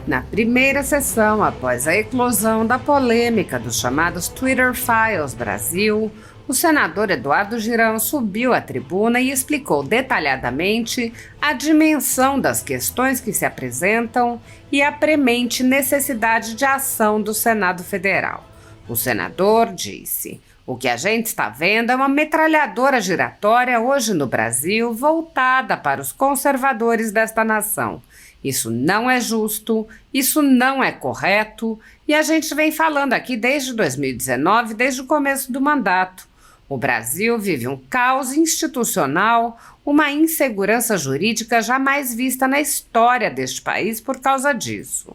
Na primeira sessão, após a eclosão da polêmica dos chamados Twitter Files Brasil, o senador Eduardo Girão subiu à tribuna e explicou detalhadamente a dimensão das questões que se apresentam e a premente necessidade de ação do Senado Federal. O senador disse: "O que a gente está vendo é uma metralhadora giratória hoje no Brasil voltada para os conservadores desta nação. Isso não é justo, isso não é correto, e a gente vem falando aqui desde 2019, desde o começo do mandato. O Brasil vive um caos institucional, uma insegurança jurídica jamais vista na história deste país por causa disso."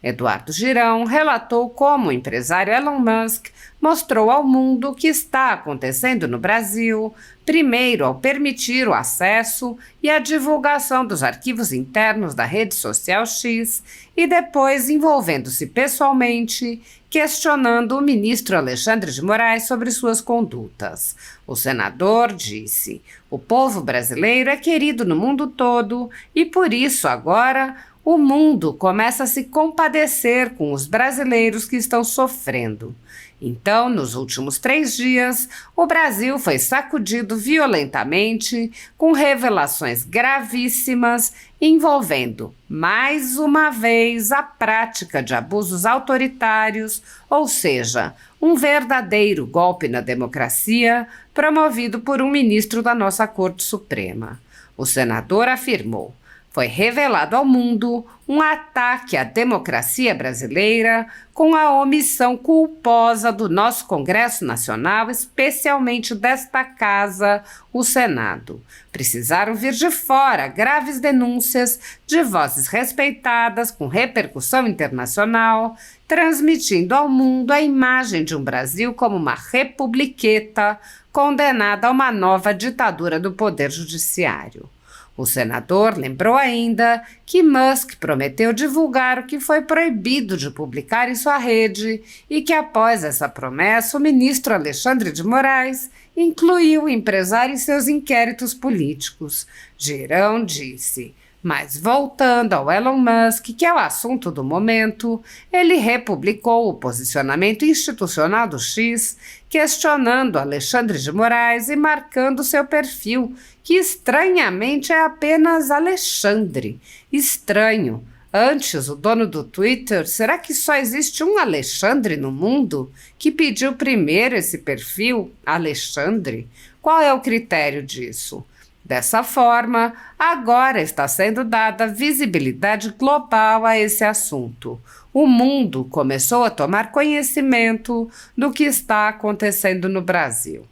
Eduardo Girão relatou como o empresário Elon Musk mostrou ao mundo o que está acontecendo no Brasil, primeiro ao permitir o acesso e a divulgação dos arquivos internos da rede social X e depois envolvendo-se pessoalmente, questionando o ministro Alexandre de Moraes sobre suas condutas. O senador disse: "O povo brasileiro é querido no mundo todo e por isso agora o mundo começa a se compadecer com os brasileiros que estão sofrendo. Então, nos últimos 3 dias, o Brasil foi sacudido violentamente com revelações gravíssimas envolvendo, mais uma vez, a prática de abusos autoritários, ou seja, um verdadeiro golpe na democracia promovido por um ministro da nossa Corte Suprema." O senador afirmou: "Foi revelado ao mundo um ataque à democracia brasileira com a omissão culposa do nosso Congresso Nacional, especialmente desta Casa, o Senado. Precisaram vir de fora graves denúncias de vozes respeitadas com repercussão internacional, transmitindo ao mundo a imagem de um Brasil como uma republiqueta condenada a uma nova ditadura do Poder Judiciário." O senador lembrou ainda que Musk prometeu divulgar o que foi proibido de publicar em sua rede e que, após essa promessa, o ministro Alexandre de Moraes incluiu o empresário em seus inquéritos políticos. Girão disse: "Mas voltando ao Elon Musk, que é o assunto do momento, ele republicou o posicionamento institucional do X, questionando Alexandre de Moraes e marcando seu perfil, que estranhamente é apenas Alexandre. Estranho. Antes, o dono do Twitter, será que só existe um Alexandre no mundo? Que pediu primeiro esse perfil, Alexandre? Qual é o critério disso?" Dessa forma, agora está sendo dada visibilidade global a esse assunto. O mundo começou a tomar conhecimento do que está acontecendo no Brasil.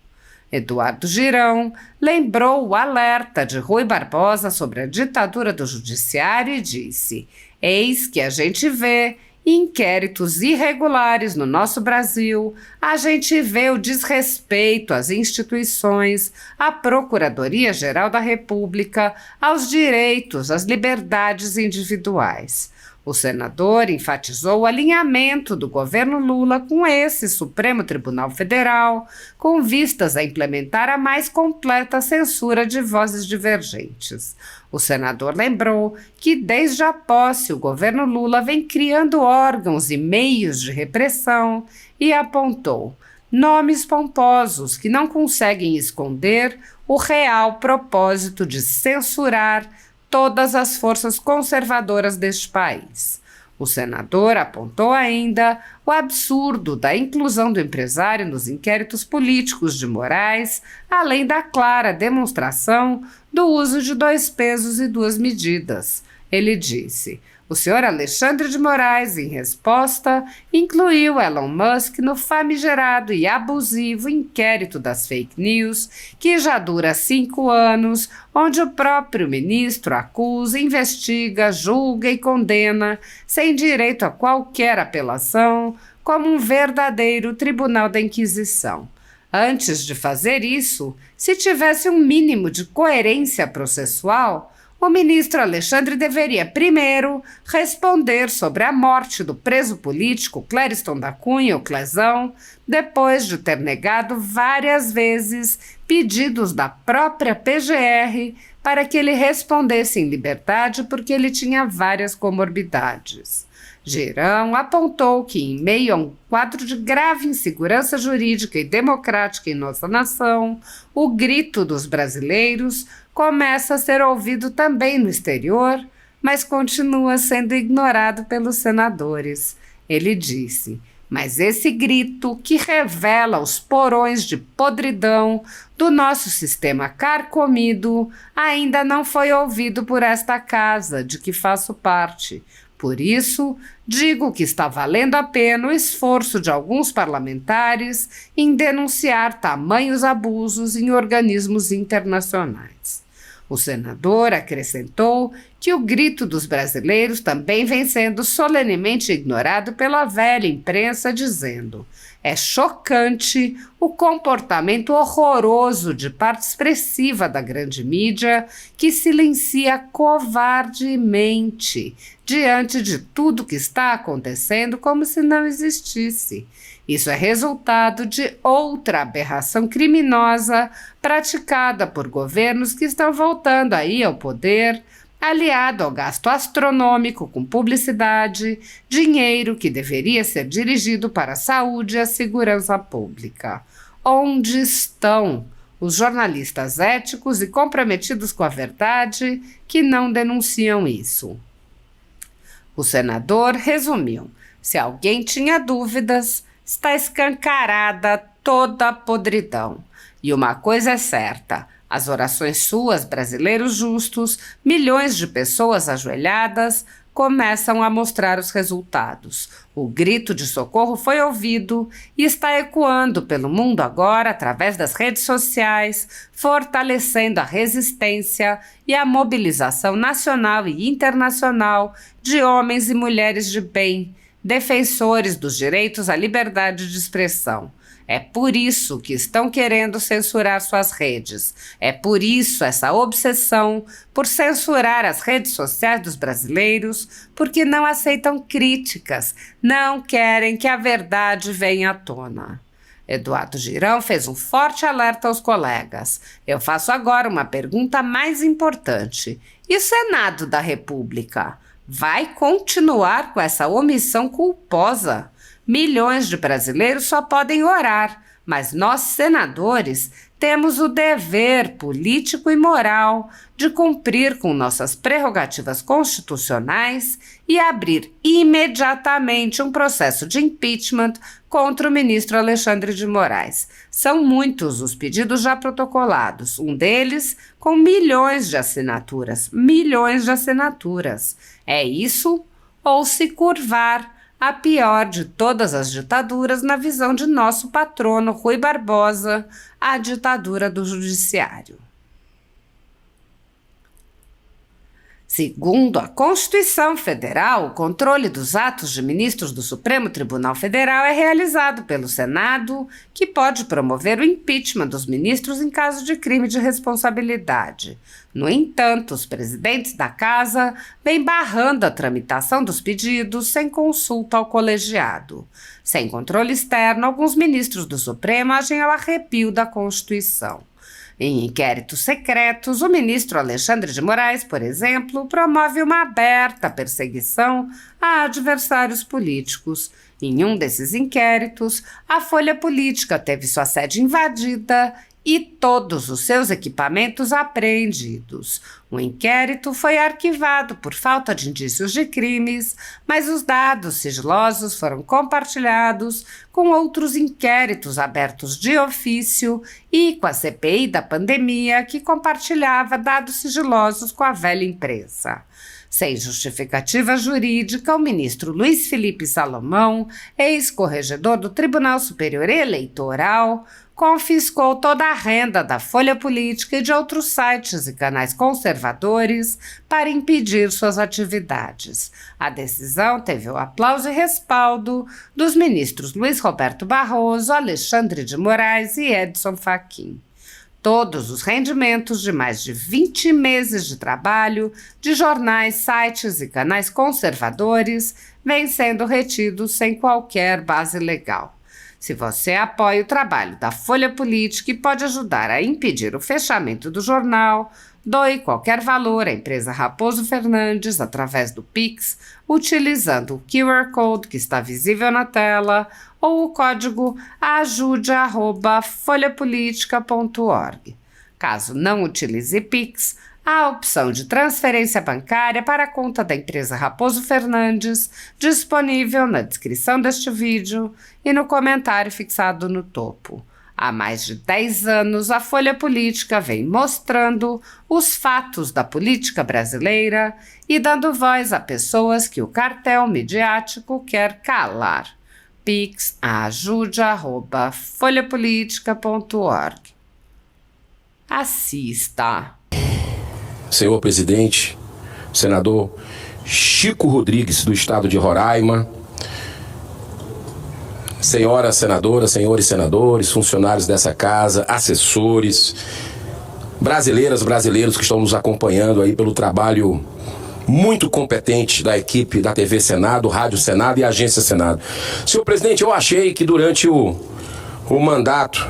Eduardo Girão lembrou o alerta de Rui Barbosa sobre a ditadura do judiciário e disse: "Eis que a gente vê inquéritos irregulares no nosso Brasil, a gente vê o desrespeito às instituições, à Procuradoria-Geral da República, aos direitos, às liberdades individuais." O senador enfatizou o alinhamento do governo Lula com esse Supremo Tribunal Federal, com vistas a implementar a mais completa censura de vozes divergentes. O senador lembrou que, desde a posse, o governo Lula vem criando órgãos e meios de repressão e apontou nomes pomposos que não conseguem esconder o real propósito de censurar todas as forças conservadoras deste país. O senador apontou ainda o absurdo da inclusão do empresário nos inquéritos políticos de Moraes, além da clara demonstração do uso de 2 pesos e 2 medidas. Ele disse: "O senhor Alexandre de Moraes, em resposta, incluiu Elon Musk no famigerado e abusivo inquérito das fake news, que já dura 5 anos, onde o próprio ministro acusa, investiga, julga e condena, sem direito a qualquer apelação, como um verdadeiro tribunal da Inquisição. Antes de fazer isso, se tivesse um mínimo de coerência processual, o ministro Alexandre deveria primeiro responder sobre a morte do preso político Clériston da Cunha, o Clezão, depois de ter negado várias vezes pedidos da própria PGR para que ele respondesse em liberdade porque ele tinha várias comorbidades. Girão apontou que, em meio a um quadro de grave insegurança jurídica e democrática em nossa nação, o grito dos brasileiros começa a ser ouvido também no exterior, mas continua sendo ignorado pelos senadores. Ele disse: mas esse grito, que revela os porões de podridão do nosso sistema carcomido, ainda não foi ouvido por esta casa, de que faço parte. Por isso, digo que está valendo a pena o esforço de alguns parlamentares em denunciar tamanhos abusos em organismos internacionais. O senador acrescentou que o grito dos brasileiros também vem sendo solenemente ignorado pela velha imprensa, dizendo: é chocante o comportamento horroroso de parte expressiva da grande mídia que silencia covardemente diante de tudo que está acontecendo como se não existisse. Isso é resultado de outra aberração criminosa praticada por governos que estão voltando aí ao poder, aliado ao gasto astronômico com publicidade, dinheiro que deveria ser dirigido para a saúde e a segurança pública. Onde estão os jornalistas éticos e comprometidos com a verdade que não denunciam isso? O senador resumiu: se alguém tinha dúvidas, está escancarada toda a podridão. E uma coisa é certa: as orações suas, brasileiros justos, milhões de pessoas ajoelhadas, começam a mostrar os resultados. O grito de socorro foi ouvido e está ecoando pelo mundo agora através das redes sociais, fortalecendo a resistência e a mobilização nacional e internacional de homens e mulheres de bem, defensores dos direitos à liberdade de expressão. É por isso que estão querendo censurar suas redes. É por isso essa obsessão por censurar as redes sociais dos brasileiros, porque não aceitam críticas, não querem que a verdade venha à tona. Eduardo Girão fez um forte alerta aos colegas. Eu faço agora uma pergunta mais importante. E o Senado da República vai continuar com essa omissão culposa? Milhões de brasileiros só podem orar, mas nós, senadores, temos o dever político e moral de cumprir com nossas prerrogativas constitucionais e abrir imediatamente um processo de impeachment contra o ministro Alexandre de Moraes. São muitos os pedidos já protocolados, um deles com milhões de assinaturas. É isso ou se curvar a pior de todas as ditaduras na visão de nosso patrono Rui Barbosa, a ditadura do judiciário. Segundo a Constituição Federal, o controle dos atos de ministros do Supremo Tribunal Federal é realizado pelo Senado, que pode promover o impeachment dos ministros em caso de crime de responsabilidade. No entanto, os presidentes da Casa vêm barrando a tramitação dos pedidos sem consulta ao colegiado. Sem controle externo, alguns ministros do Supremo agem ao arrepio da Constituição. Em inquéritos secretos, o ministro Alexandre de Moraes, por exemplo, promove uma aberta perseguição a adversários políticos. Em um desses inquéritos, a Folha Política teve sua sede invadida e todos os seus equipamentos apreendidos. O inquérito foi arquivado por falta de indícios de crimes, mas os dados sigilosos foram compartilhados com outros inquéritos abertos de ofício e com a CPI da pandemia, que compartilhava dados sigilosos com a velha imprensa. Sem justificativa jurídica, o ministro Luiz Felipe Salomão, ex-corregedor do Tribunal Superior Eleitoral, confiscou toda a renda da Folha Política e de outros sites e canais conservadores para impedir suas atividades. A decisão teve o aplauso e respaldo dos ministros Luiz Roberto Barroso, Alexandre de Moraes e Edson Fachin. Todos os rendimentos de mais de 20 meses de trabalho de jornais, sites e canais conservadores vêm sendo retidos sem qualquer base legal. Se você apoia o trabalho da Folha Política e pode ajudar a impedir o fechamento do jornal, doe qualquer valor à empresa Raposo Fernandes através do Pix, utilizando o QR Code que está visível na tela ou o código ajude@folhapolitica.org. Caso não utilize Pix, há a opção de transferência bancária para a conta da empresa Raposo Fernandes, disponível na descrição deste vídeo e no comentário fixado no topo. Há mais de 10 anos, a Folha Política vem mostrando os fatos da política brasileira e dando voz a pessoas que o cartel midiático quer calar. Pix ajude@folhapolitica.org. Assista. Senhor presidente, senador Chico Rodrigues, do estado de Roraima, senhora senadora, senhores senadores, funcionários dessa casa, assessores, brasileiras, brasileiros que estão nos acompanhando aí pelo trabalho muito competente da equipe da TV Senado, Rádio Senado e Agência Senado. Senhor presidente, eu achei que durante o mandato,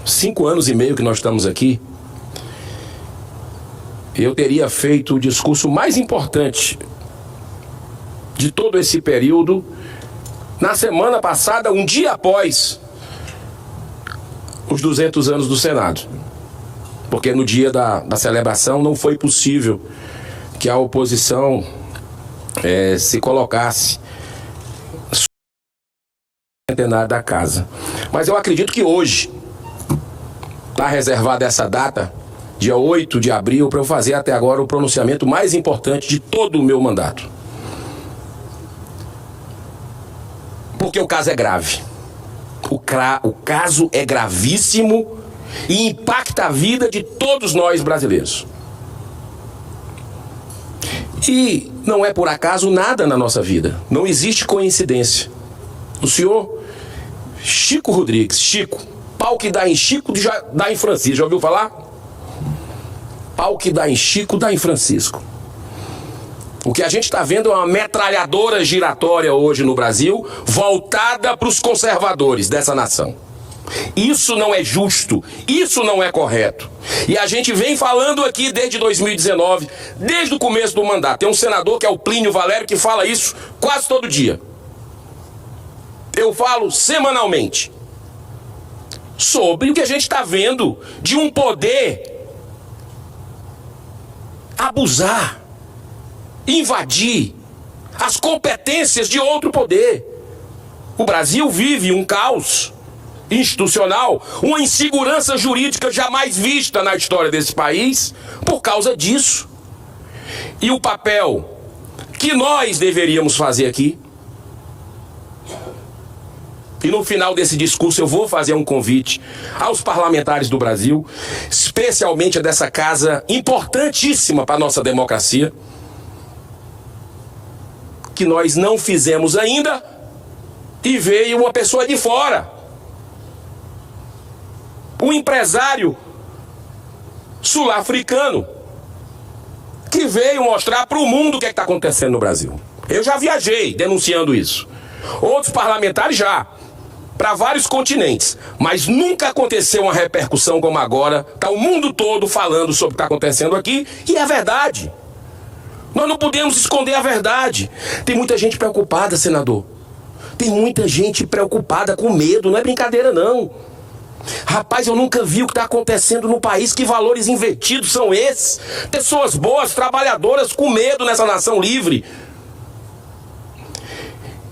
5 anos e meio que nós estamos aqui, eu teria feito o discurso mais importante de todo esse período na semana passada, um dia após os 200 anos do Senado. Porque no dia da celebração não foi possível que a oposição se colocasse no centenário da casa. Mas eu acredito que hoje está reservada essa data, dia 8 de abril, para eu fazer até agora o pronunciamento mais importante de todo o meu mandato. Porque o caso é grave. O caso é gravíssimo e impacta a vida de todos nós brasileiros. E não é por acaso nada na nossa vida. Não existe coincidência. O senhor Chico Rodrigues, Chico, pau que dá em Chico, dá em Francisco. Já ouviu falar? Pau que dá em Chico, dá em Francisco. O que a gente está vendo é uma metralhadora giratória hoje no Brasil, voltada para os conservadores dessa nação. Isso não é justo, isso não é correto. E a gente vem falando aqui desde 2019, desde o começo do mandato. Tem um senador que é o Plínio Valério que fala isso quase todo dia. Eu falo semanalmente sobre o que a gente está vendo de um poder abusar, invadir as competências de outro poder. O Brasil vive um caos institucional, uma insegurança jurídica jamais vista na história desse país por causa disso. E o papel que nós deveríamos fazer aqui, e no final desse discurso eu vou fazer um convite aos parlamentares do Brasil, especialmente a dessa casa importantíssima para a nossa democracia, que nós não fizemos ainda, e veio uma pessoa de fora, um empresário sul-africano, que veio mostrar para o mundo o que está acontecendo no Brasil. Eu já viajei denunciando isso, outros parlamentares já, para vários continentes, mas nunca aconteceu uma repercussão como agora. Está o mundo todo falando sobre o que está acontecendo aqui, e é verdade. Nós não podemos esconder a verdade. Tem muita gente preocupada, senador. Tem muita gente preocupada, com medo, não é brincadeira não. Rapaz, eu nunca vi o que está acontecendo no país. Que valores invertidos são esses? Pessoas boas, trabalhadoras, com medo nessa nação livre.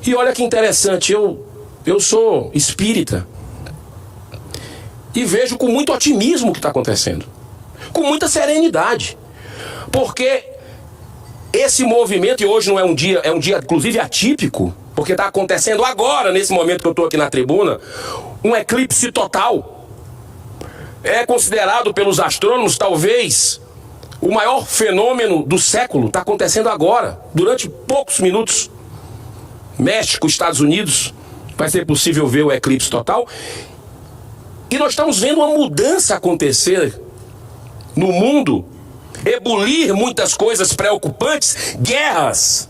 E olha que interessante, eu sou espírita e vejo com muito otimismo o que está acontecendo, com muita serenidade, porque esse movimento, e hoje não é um dia, é um dia inclusive atípico, porque está acontecendo agora, nesse momento que eu estou aqui na tribuna, um eclipse total. É considerado pelos astrônomos talvez o maior fenômeno do século. Está acontecendo agora, durante poucos minutos. México, Estados Unidos, vai ser possível ver o eclipse total. E nós estamos vendo uma mudança acontecer no mundo, ebulir muitas coisas preocupantes, guerras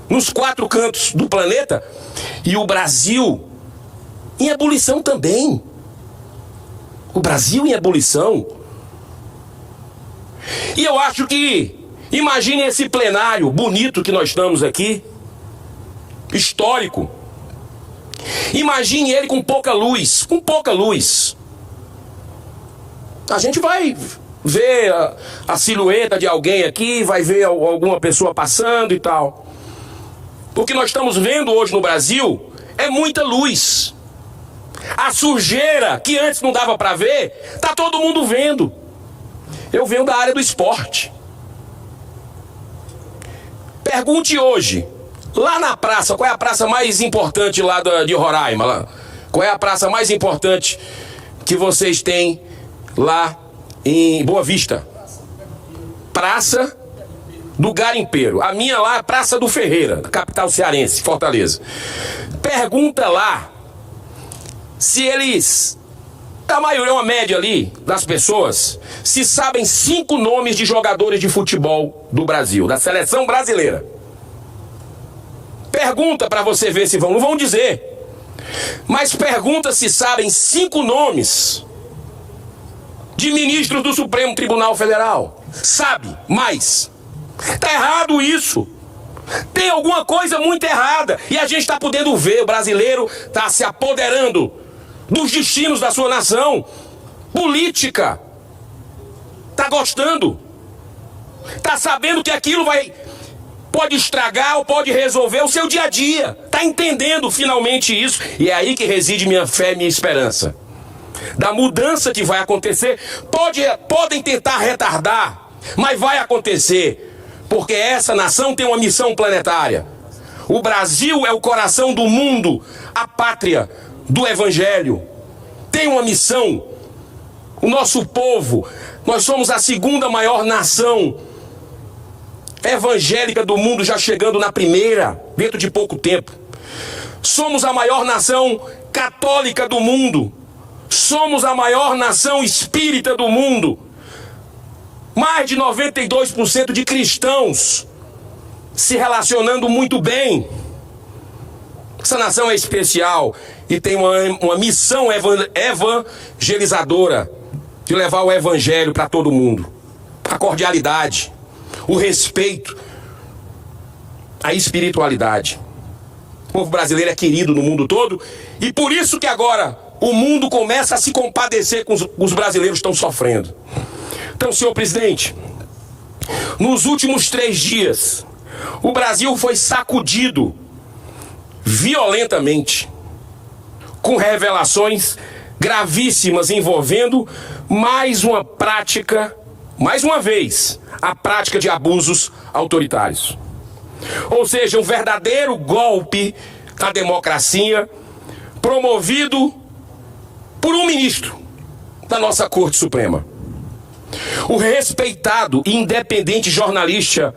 nos 4 cantos do planeta, e o Brasil em ebulição também. O Brasil em ebulição. E eu acho que, imagine esse plenário bonito que nós estamos aqui, histórico. Imagine ele com pouca luz, com pouca luz. A gente vai ver a silhueta de alguém aqui, vai ver alguma pessoa passando e tal. O que nós estamos vendo hoje no Brasil é muita luz. A sujeira que antes não dava para ver, tá todo mundo vendo. Eu venho da área do esporte. Pergunte hoje, lá na praça, qual é a praça mais importante lá de Roraima? Lá? Qual é a praça mais importante que vocês têm lá em Boa Vista? Praça do Garimpeiro. A minha lá é Praça do Ferreira, capital cearense, Fortaleza. Pergunta lá se eles, a maioria, uma média ali das pessoas, se sabem 5 nomes de jogadores de futebol do Brasil, da seleção brasileira. Pergunta para você ver se vão, não vão dizer. Mas pergunta se sabem 5 nomes de ministros do Supremo Tribunal Federal. Sabe, mas tá errado isso. Tem alguma coisa muito errada. E a gente está podendo ver, o brasileiro está se apoderando dos destinos da sua nação. Política. Tá gostando. Tá sabendo que aquilo pode estragar ou pode resolver o seu dia a dia. Tá entendendo finalmente isso. E é aí que reside minha fé e minha esperança. Da mudança que vai acontecer. Podem tentar retardar, mas vai acontecer. Porque essa nação tem uma missão planetária. O Brasil é o coração do mundo, a pátria do Evangelho. Tem uma missão. O nosso povo, nós somos a 2ª maior nação evangélica do mundo, já chegando na 1ª, dentro de pouco tempo. Somos a maior nação católica do mundo. Somos a maior nação espírita do mundo. Mais de 92% de cristãos se relacionando muito bem. Essa nação é especial e tem uma missão evangelizadora de levar o evangelho para todo mundo. A cordialidade, o respeito, a espiritualidade. O povo brasileiro é querido no mundo todo e por isso que agora o mundo começa a se compadecer com os brasileiros que estão sofrendo. Então, senhor presidente, nos últimos 3 dias, o Brasil foi sacudido violentamente, com revelações gravíssimas envolvendo mais uma vez, a prática de abusos autoritários. Ou seja, um verdadeiro golpe à democracia, promovido por um ministro da nossa Corte Suprema. O respeitado e independente jornalista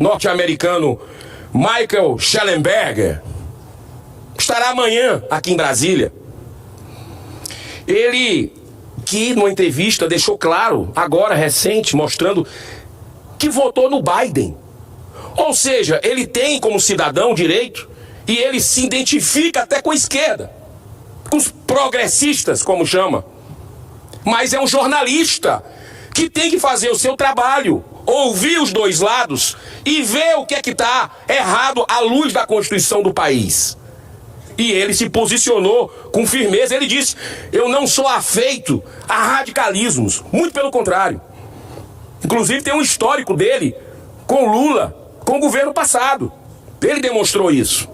norte-americano Michael Shellenberger estará amanhã aqui em Brasília. Ele, que numa entrevista deixou claro, agora recente, mostrando que votou no Biden. Ou seja, ele tem como cidadão direito e ele se identifica até com a esquerda, com os progressistas, como chama. Mas é um jornalista que tem que fazer o seu trabalho, ouvir os dois lados e ver o que é que está errado à luz da Constituição do país. E ele se posicionou com firmeza. Ele disse: eu não sou afeito a radicalismos, muito pelo contrário. Inclusive tem um histórico dele com Lula, com o governo passado. Ele demonstrou isso.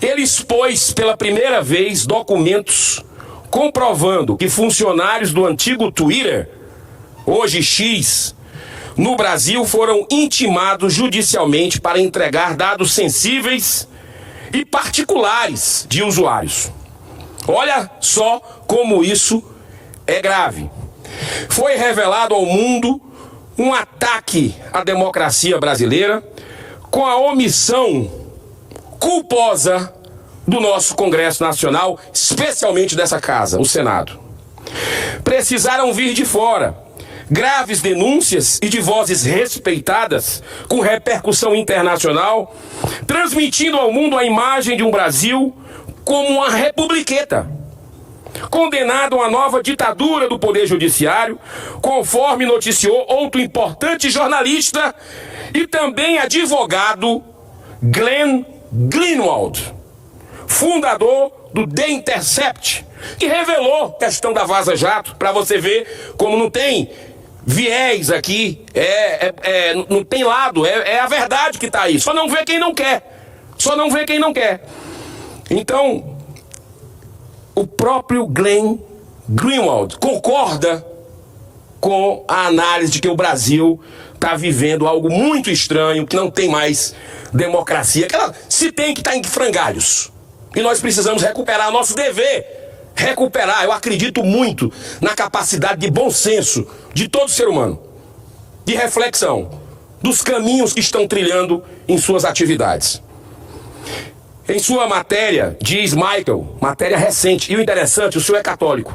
Ele expôs pela primeira vez documentos comprovando que funcionários do antigo Twitter, hoje X, no Brasil foram intimados judicialmente para entregar dados sensíveis e particulares de usuários. Olha só como isso é grave. Foi revelado ao mundo um ataque à democracia brasileira com a omissão culposa do nosso Congresso Nacional, especialmente dessa casa, o Senado. Precisaram vir de fora graves denúncias e de vozes respeitadas, com repercussão internacional, transmitindo ao mundo a imagem de um Brasil como uma republiqueta, condenado a uma nova ditadura do Poder Judiciário, conforme noticiou outro importante jornalista e também advogado, Glenn Greenwald, fundador do The Intercept, que revelou a questão da Vaza Jato, para você ver como não tem viés aqui, não tem lado, é a verdade que está aí, só não vê quem não quer. Então, o próprio Glenn Greenwald concorda com a análise de que o Brasil está vivendo algo muito estranho, que não tem mais democracia, se tem que estar em frangalhos. E nós precisamos recuperar nosso dever. Eu acredito muito na capacidade de bom senso de todo ser humano, de reflexão, dos caminhos que estão trilhando em suas atividades. Em sua matéria, diz Michael, matéria recente, e o interessante, o senhor é católico.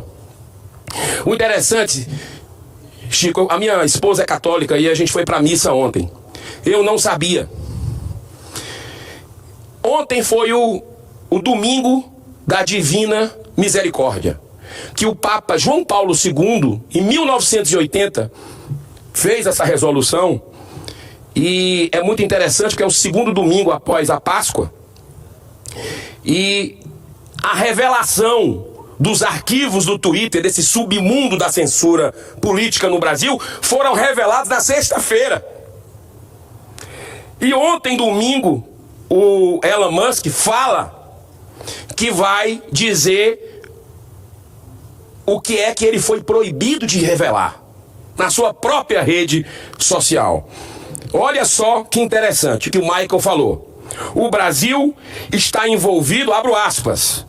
O interessante, Chico, a minha esposa é católica e a gente foi para a missa ontem. Eu não sabia. Ontem foi o domingo da Divina Misericórdia, que o Papa João Paulo II, em 1980, fez essa resolução. E é muito interessante porque é o segundo domingo após a Páscoa. E a revelação dos arquivos do Twitter, desse submundo da censura política no Brasil, foram revelados na sexta-feira. E ontem, domingo, o Elon Musk fala que vai dizer o que é que ele foi proibido de revelar na sua própria rede social. Olha só que interessante o que o Michael falou. O Brasil está envolvido, abro aspas,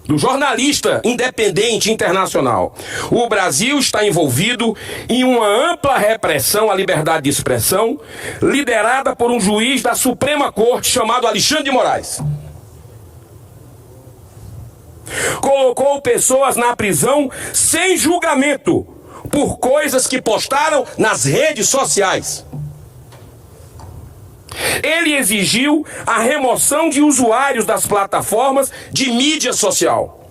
do jornalista independente internacional. O Brasil está envolvido em uma ampla repressão à liberdade de expressão, liderada por um juiz da Suprema Corte chamado Alexandre de Moraes. Colocou pessoas na prisão sem julgamento por coisas que postaram nas redes sociais. Ele exigiu a remoção de usuários das plataformas de mídia social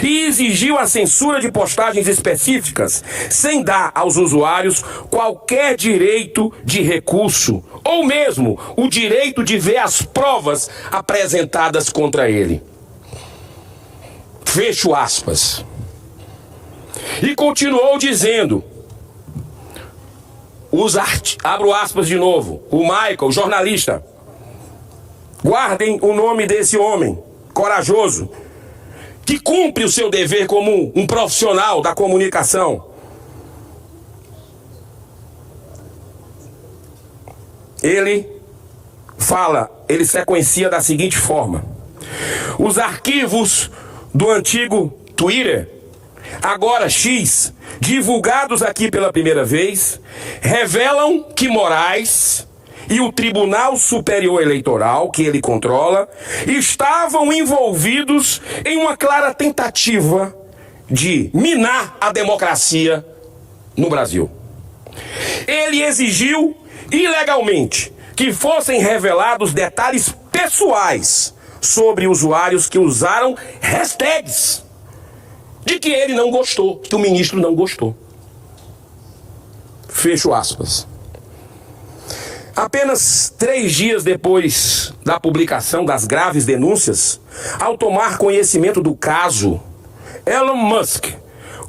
e exigiu a censura de postagens específicas, sem dar aos usuários qualquer direito de recurso, ou mesmo o direito de ver as provas apresentadas contra ele. Fecho aspas. E continuou dizendo, abro aspas de novo, o Michael, o jornalista, guardem o nome desse homem corajoso, que cumpre o seu dever como um profissional da comunicação. Ele sequencia da seguinte forma: os arquivos do antigo Twitter, agora X, divulgados aqui pela primeira vez, revelam que Moraes e o Tribunal Superior Eleitoral, que ele controla, estavam envolvidos em uma clara tentativa de minar a democracia no Brasil. Ele exigiu ilegalmente que fossem revelados detalhes pessoais sobre usuários que usaram hashtags de que ele não gostou, que o ministro não gostou. Fecho aspas. Apenas 3 dias depois da publicação das graves denúncias, ao tomar conhecimento do caso, Elon Musk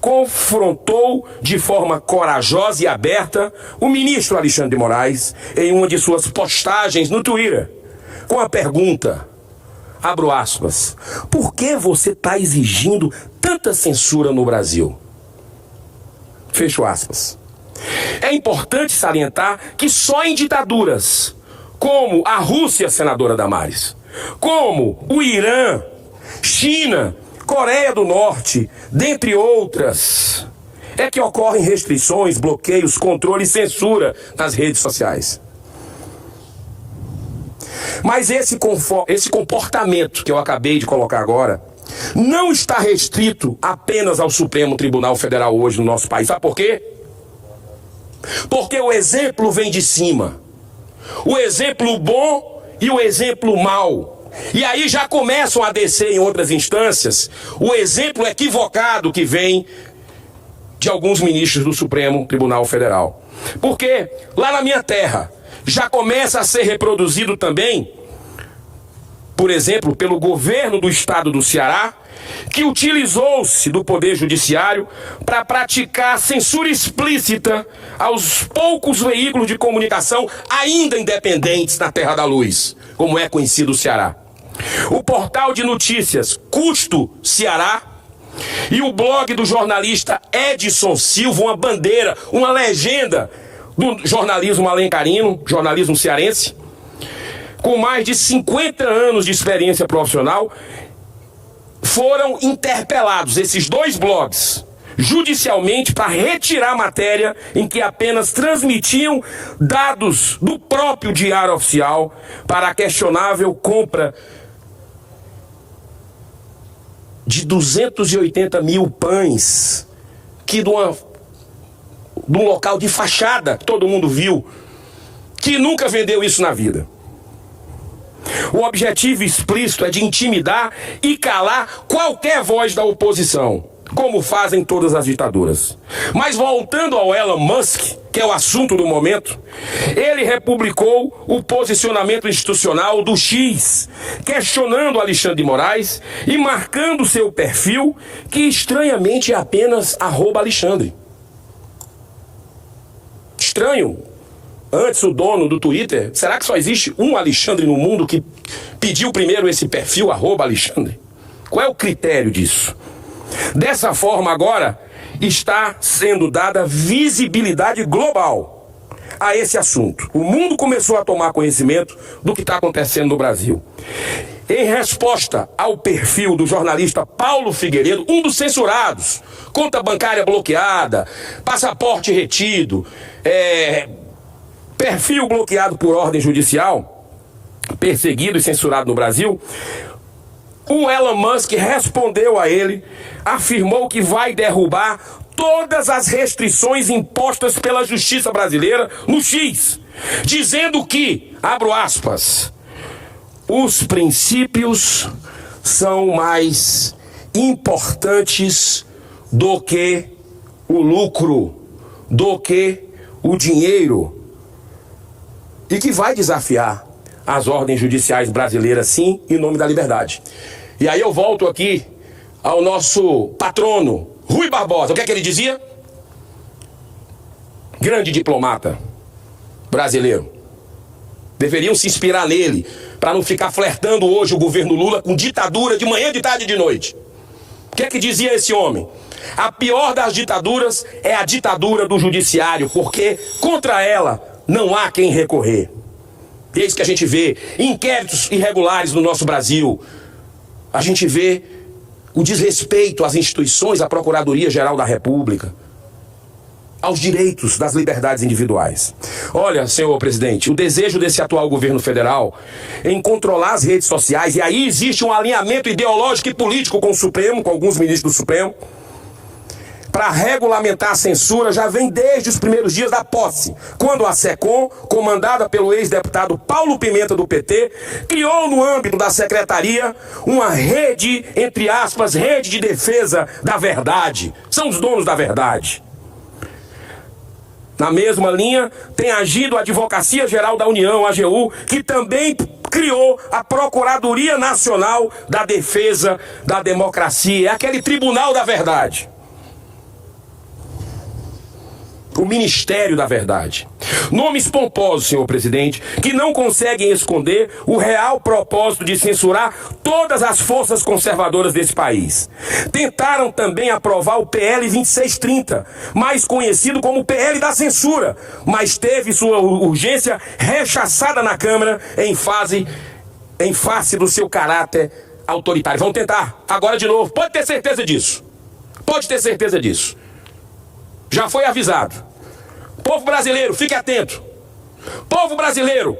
confrontou de forma corajosa e aberta o ministro Alexandre de Moraes em uma de suas postagens no Twitter, com a pergunta, abro aspas, por que você está exigindo tanta censura no Brasil? Fecho aspas. É importante salientar que só em ditaduras, como a Rússia, senadora Damares, como o Irã, China, Coreia do Norte, dentre outras, é que ocorrem restrições, bloqueios, controle e censura nas redes sociais. Mas esse comportamento que eu acabei de colocar agora não está restrito apenas ao Supremo Tribunal Federal hoje no nosso país. Sabe por quê? Porque o exemplo vem de cima. O exemplo bom e o exemplo mau E aí já começam a descer em outras instâncias o exemplo equivocado que vem de alguns ministros do Supremo Tribunal Federal. Porque lá na minha terra já começa a ser reproduzido também, por exemplo, pelo governo do estado do Ceará, que utilizou-se do Poder Judiciário para praticar censura explícita aos poucos veículos de comunicação ainda independentes na Terra da Luz, como é conhecido o Ceará. O portal de notícias Custo Ceará e o blog do jornalista Edson Silva, uma bandeira, uma legenda do jornalismo alencarino, jornalismo cearense, com mais de 50 anos de experiência profissional, foram interpelados, esses dois blogs, judicialmente para retirar a matéria em que apenas transmitiam dados do próprio Diário Oficial para a questionável compra de 280 mil pães, que de um local de fachada, que todo mundo viu, que nunca vendeu isso na vida. O objetivo explícito é de intimidar e calar qualquer voz da oposição, como fazem todas as ditaduras. Mas voltando ao Elon Musk, que é o assunto do momento, ele republicou o posicionamento institucional do X, questionando Alexandre de Moraes e marcando seu perfil, que estranhamente é apenas @Alexandre. Estranho. Antes o dono do Twitter, será que só existe um Alexandre no mundo que pediu primeiro esse perfil @Alexandre? Qual é o critério disso? Dessa forma agora está sendo dada visibilidade global a esse assunto. O mundo começou a tomar conhecimento do que está acontecendo no Brasil. Em resposta ao perfil do jornalista Paulo Figueiredo, um dos censurados, conta bancária bloqueada, passaporte retido, perfil bloqueado por ordem judicial, perseguido e censurado no Brasil, o Elon Musk respondeu a ele, afirmou que vai derrubar todas as restrições impostas pela justiça brasileira no X, dizendo que, abro aspas, os princípios são mais importantes do que o lucro, do que o dinheiro, e que vai desafiar as ordens judiciais brasileiras, sim, em nome da liberdade. E aí eu volto aqui ao nosso patrono, Rui Barbosa. O que é que ele dizia? Grande diplomata brasileiro. Deveriam se inspirar nele, para não ficar flertando hoje o governo Lula com ditadura de manhã, de tarde e de noite. O que é que dizia esse homem? A pior das ditaduras é a ditadura do judiciário, porque contra ela não há quem recorrer. Eis que a gente vê inquéritos irregulares no nosso Brasil. A gente vê o desrespeito às instituições, à Procuradoria-Geral da República, aos direitos das liberdades individuais. Olha, senhor presidente, o desejo desse atual governo federal em controlar as redes sociais, e aí existe um alinhamento ideológico e político com o Supremo, com alguns ministros do Supremo, para regulamentar a censura, já vem desde os primeiros dias da posse, quando a SECOM, comandada pelo ex-deputado Paulo Pimenta do PT, criou no âmbito da secretaria uma rede, entre aspas, rede de defesa da verdade. São os donos da verdade. Na mesma linha, tem agido a Advocacia Geral da União, a AGU, que também criou a Procuradoria Nacional da Defesa da Democracia, é aquele Tribunal da Verdade. O Ministério da Verdade. Nomes pomposos, senhor presidente, que não conseguem esconder o real propósito de censurar todas as forças conservadoras desse país. Tentaram também aprovar o PL 2630, mais conhecido como PL da censura, mas teve sua urgência rechaçada na Câmara em face do seu caráter autoritário. Vão tentar, agora de novo, pode ter certeza disso. Pode ter certeza disso. Já foi avisado. Povo brasileiro, fique atento. Povo brasileiro,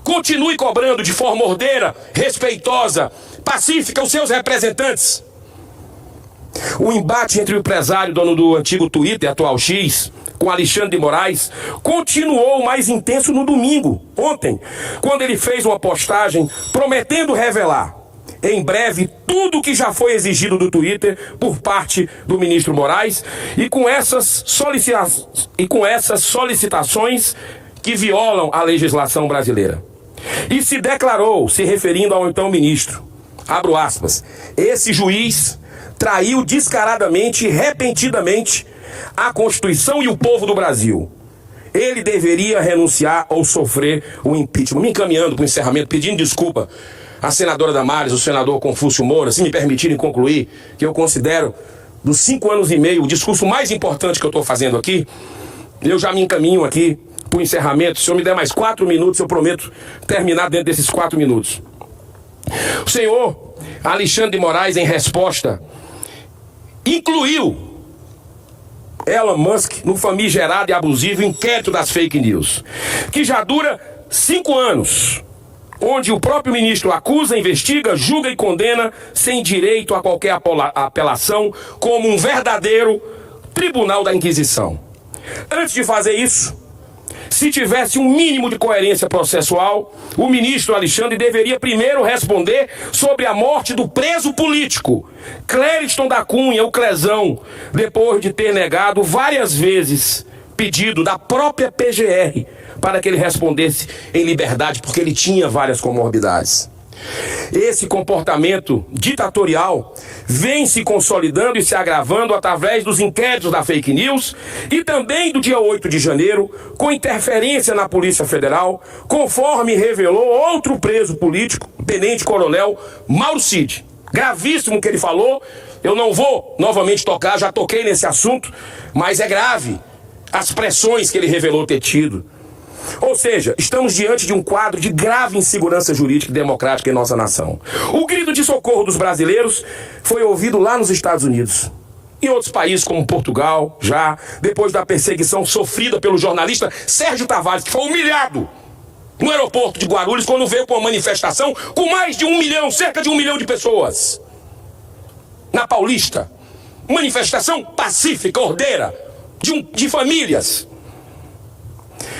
continue cobrando de forma ordeira, respeitosa, pacífica os seus representantes. O embate entre o empresário, dono do antigo Twitter, atual X, com Alexandre de Moraes, continuou mais intenso no domingo, ontem, quando ele fez uma postagem prometendo revelar em breve tudo o que já foi exigido do Twitter por parte do ministro Moraes e com essas solicitações que violam a legislação brasileira. E se declarou, se referindo ao então ministro, abro aspas, esse juiz traiu descaradamente e repentinamente a Constituição e o povo do Brasil. Ele deveria renunciar ou sofrer o impeachment. Me encaminhando para o encerramento, pedindo desculpa à senadora Damares, o senador Confúcio Moura, se me permitirem concluir, que eu considero, dos 5 anos e meio, o discurso mais importante que eu estou fazendo aqui, eu já me encaminho aqui para o encerramento. Se eu me der mais 4 minutos, eu prometo terminar dentro desses 4 minutos. O senhor Alexandre de Moraes, em resposta, incluiu Elon Musk no famigerado e abusivo inquérito das fake news, que já dura 5 anos, onde o próprio ministro acusa, investiga, julga e condena sem direito a qualquer apelação, como um verdadeiro tribunal da Inquisição. Antes de fazer isso, se tivesse um mínimo de coerência processual, o ministro Alexandre deveria primeiro responder sobre a morte do preso político Clériston da Cunha, o Clezão, depois de ter negado várias vezes pedido da própria PGR para que ele respondesse em liberdade, porque ele tinha várias comorbidades. Esse comportamento ditatorial vem se consolidando e se agravando através dos inquéritos da fake news e também do dia 8 de janeiro, com interferência na Polícia Federal, conforme revelou outro preso político, o tenente-coronel Mauro Cid. Gravíssimo o que ele falou, eu não vou novamente tocar, já toquei nesse assunto, mas é grave as pressões que ele revelou ter tido. Ou seja, estamos diante de um quadro de grave insegurança jurídica e democrática em nossa nação. O grito de socorro dos brasileiros foi ouvido lá nos Estados Unidos. Em outros países como Portugal, já depois da perseguição sofrida pelo jornalista Sérgio Tavares, que foi humilhado no aeroporto de Guarulhos quando veio com uma manifestação com mais de 1 milhão, cerca de 1 milhão de pessoas. Na Paulista, manifestação pacífica, ordeira, de famílias.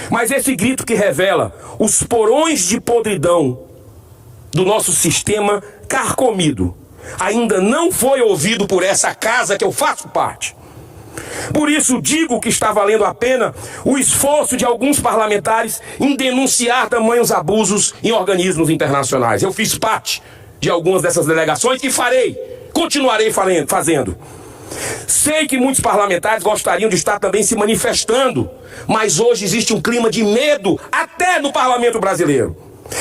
Mas esse grito que revela os porões de podridão do nosso sistema carcomido ainda não foi ouvido por essa casa que eu faço parte. Por isso digo que está valendo a pena o esforço de alguns parlamentares em denunciar tamanhos abusos em organismos internacionais. Eu fiz parte de algumas dessas delegações e continuarei fazendo. Sei que muitos parlamentares gostariam de estar também se manifestando, mas hoje existe um clima de medo até no parlamento brasileiro.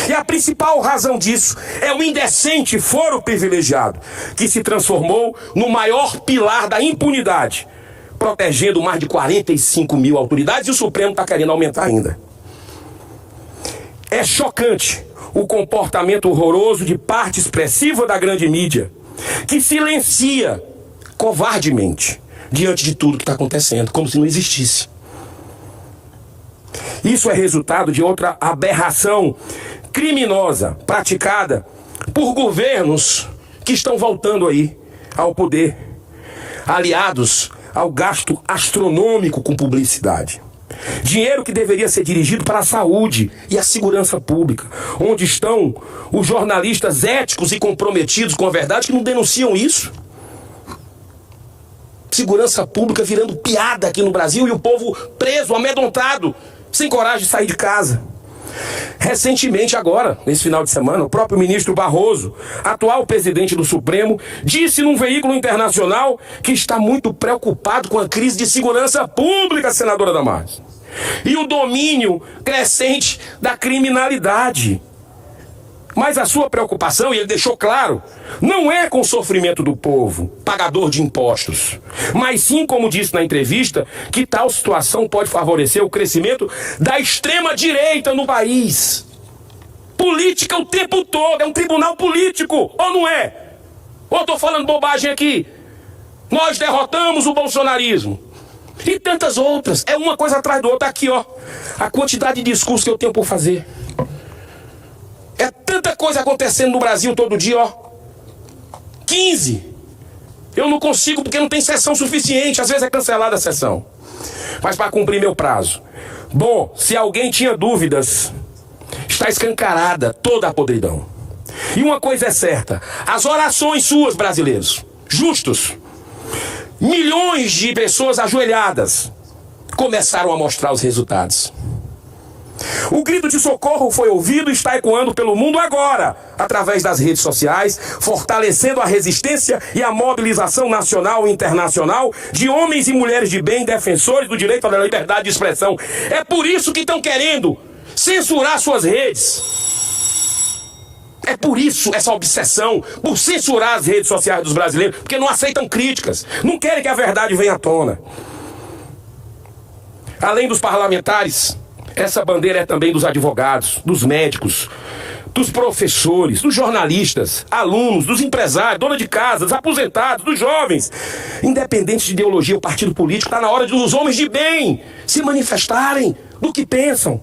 E a principal razão disso é o indecente foro privilegiado, que se transformou no maior pilar da impunidade, protegendo mais de 45 mil autoridades, e o Supremo está querendo aumentar ainda. É chocante o comportamento horroroso de parte expressiva da grande mídia, que silencia covardemente diante de tudo que está acontecendo, como se não existisse. Isso é resultado de outra aberração criminosa praticada por governos que estão voltando aí ao poder, aliados ao gasto astronômico com publicidade. Dinheiro que deveria ser dirigido para a saúde e a segurança pública, onde estão os jornalistas éticos e comprometidos com a verdade que não denunciam isso. Segurança pública virando piada aqui no Brasil e o povo preso, amedrontado, sem coragem de sair de casa. Recentemente agora, nesse final de semana, o próprio ministro Barroso, atual presidente do Supremo, disse num veículo internacional que está muito preocupado com a crise de segurança pública, senadora Damares, e o domínio crescente da criminalidade. Mas a sua preocupação, e ele deixou claro, não é com o sofrimento do povo, pagador de impostos, mas sim, como disse na entrevista, que tal situação pode favorecer o crescimento da extrema-direita no país. Política o tempo todo, é um tribunal político, ou não é? Ou estou falando bobagem aqui? Nós derrotamos o bolsonarismo. E tantas outras, é uma coisa atrás do outra. Aqui, ó, a quantidade de discurso que eu tenho por fazer. É tanta coisa acontecendo no Brasil todo dia, ó. 15 Eu não consigo porque não tem sessão suficiente, às vezes é cancelada a sessão. Mas para cumprir meu prazo. Bom, se alguém tinha dúvidas, está escancarada toda a podridão. E uma coisa é certa, as orações suas, brasileiros, justos, milhões de pessoas ajoelhadas, começaram a mostrar os resultados. O grito de socorro foi ouvido e está ecoando pelo mundo agora, através das redes sociais, fortalecendo a resistência e a mobilização nacional e internacional de homens e mulheres de bem, defensores do direito à liberdade de expressão. É por isso que estão querendo censurar suas redes. É por isso essa obsessão por censurar as redes sociais dos brasileiros, porque não aceitam críticas, não querem que a verdade venha à tona. Além dos parlamentares, essa bandeira é também dos advogados, dos médicos, dos professores, dos jornalistas, alunos, dos empresários, dona de casa, dos aposentados, dos jovens. Independente de ideologia ou partido político, está na hora dos homens de bem se manifestarem do que pensam.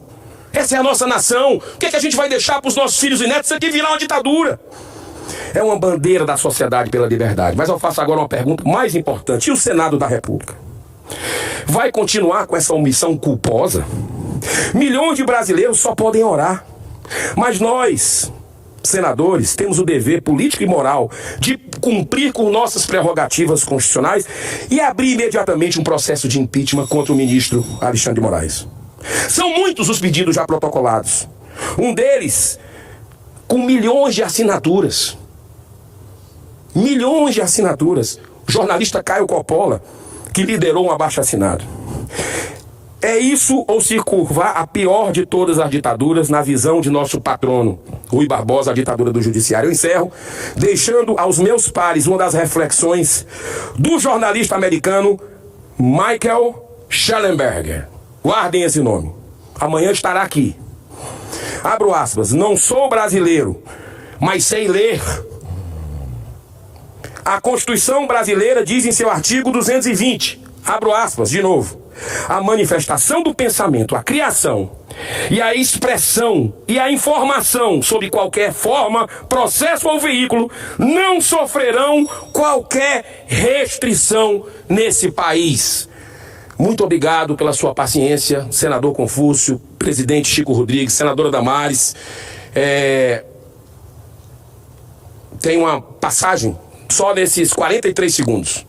Essa é a nossa nação. O que é que a gente vai deixar para os nossos filhos e netos? Isso aqui virar uma ditadura. É uma bandeira da sociedade pela liberdade. Mas eu faço agora uma pergunta mais importante. E o Senado da República? Vai continuar com essa omissão culposa? Milhões de brasileiros só podem orar. Mas nós, senadores, temos o dever político e moral de cumprir com nossas prerrogativas constitucionais e abrir imediatamente um processo de impeachment contra o ministro Alexandre de Moraes. São muitos os pedidos já protocolados. Um deles com milhões de assinaturas. Milhões de assinaturas. O jornalista Caio Coppola, que liderou um abaixo-assinado. É isso ou se curvar a pior de todas as ditaduras na visão de nosso patrono, Rui Barbosa, a ditadura do judiciário. Eu encerro deixando aos meus pares uma das reflexões do jornalista americano Michael Shellenberger. Guardem esse nome. Amanhã estará aqui. Abro aspas. Não sou brasileiro, mas sei ler. A Constituição brasileira diz em seu artigo 220, abro aspas de novo, a manifestação do pensamento, a criação e a expressão e a informação sob qualquer forma, processo ou veículo não sofrerão qualquer restrição nesse país. Muito obrigado pela sua paciência, senador Confúcio, presidente Chico Rodrigues, senadora Damares. Tem uma passagem, só nesses 43 segundos,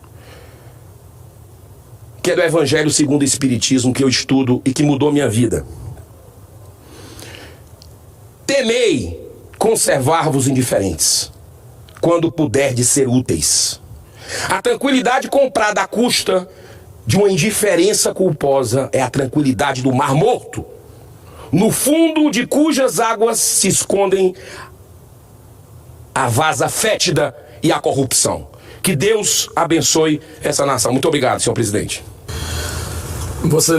que é do Evangelho segundo o Espiritismo, que eu estudo e que mudou minha vida. Temei conservar-vos indiferentes, quando puderdes ser úteis. A tranquilidade comprada à custa de uma indiferença culposa é a tranquilidade do Mar Morto, no fundo de cujas águas se escondem a vaza fétida e a corrupção. Que Deus abençoe essa nação. Muito obrigado, senhor presidente.